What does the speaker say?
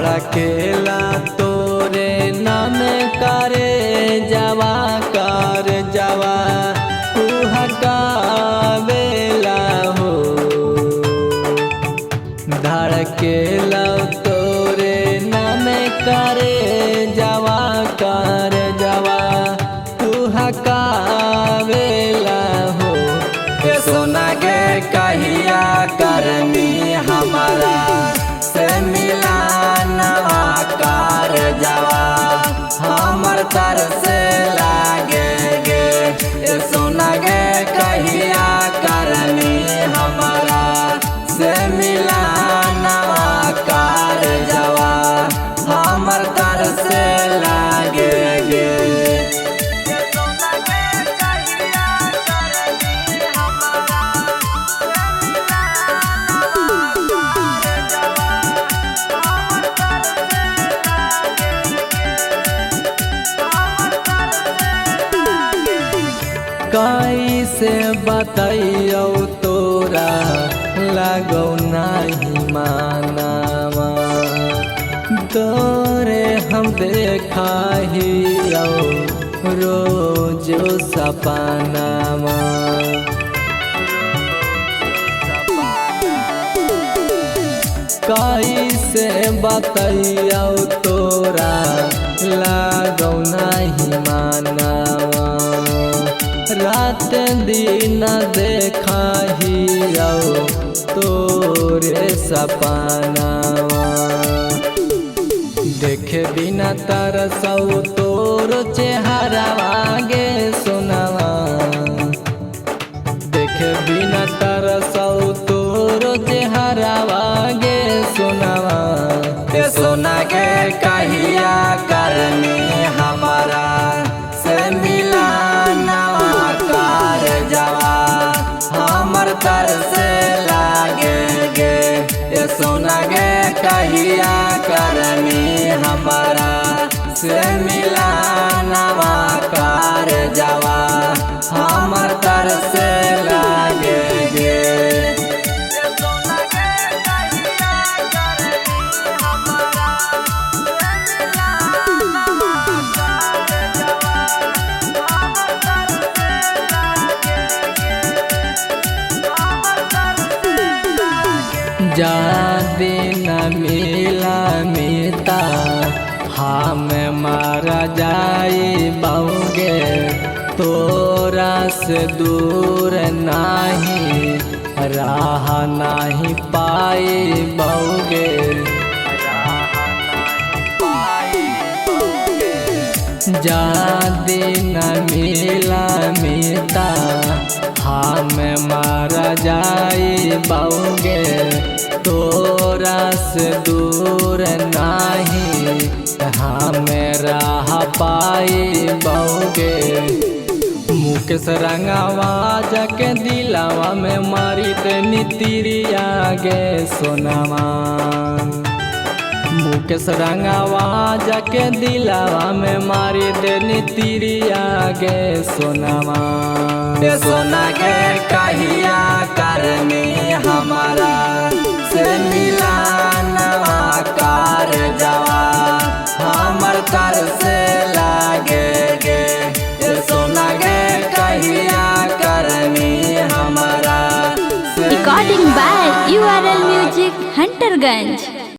धड़केला तोरे नाम करे जवा कर जवा कुहकावेला हो। धड़केला तोरे नाम करे जवा कर जवा कुहकावेला हो। ये सोना के कहिया करनी हमारा से मिलानवा कर जवा हमर तर से लागे गे। ये सोना के कहिया करनी हमारा से मिलानवा कर जवा हमर तर से लागे गे। कैसे बताइयो तोरा लगो नहीं मानावा तोरे हम देखा ही रोज सपनावा। कैसे बताइयो तोरा लगो नहीं मानावा रात दिन देखा ही तोरे सपनावा। देखे बिना तरसौ तोर चेहरावा गे सोनावा। देखे बिना तरसौ तोर चेहरावा गे सोनावा। ये सोना के कहिया करनी हमारा से मिलानवा कर जवा हमर तर से लागे गे। ये सोना के कहिया करनी हमारा से मिलानवा कर जवा हमर तर से लागे गे। जा दिन मिला मिता हम मारा जाई बाऊगे। तोरा से दूर नहीं राह नहीं पाई बाऊगे। जा दिन मिला मिता हम मारा जाई बाऊगे। तोरा से दूर नहीं हम राह पाई बाऊगे। मुकेश रंगावा जाके दिलावा में मारी देनी तिरिया गे सोनावा। मुकेश रंगावा जाके दिलावा में मारी देनी तिरिया गे सोनावा। ये सोना के कहिया करनी हमारा से मिलानवा कर जवा हमर तर से लागे गे। ये सोना के कहिया करनी हमारा Recording by URL Music Hunterganj।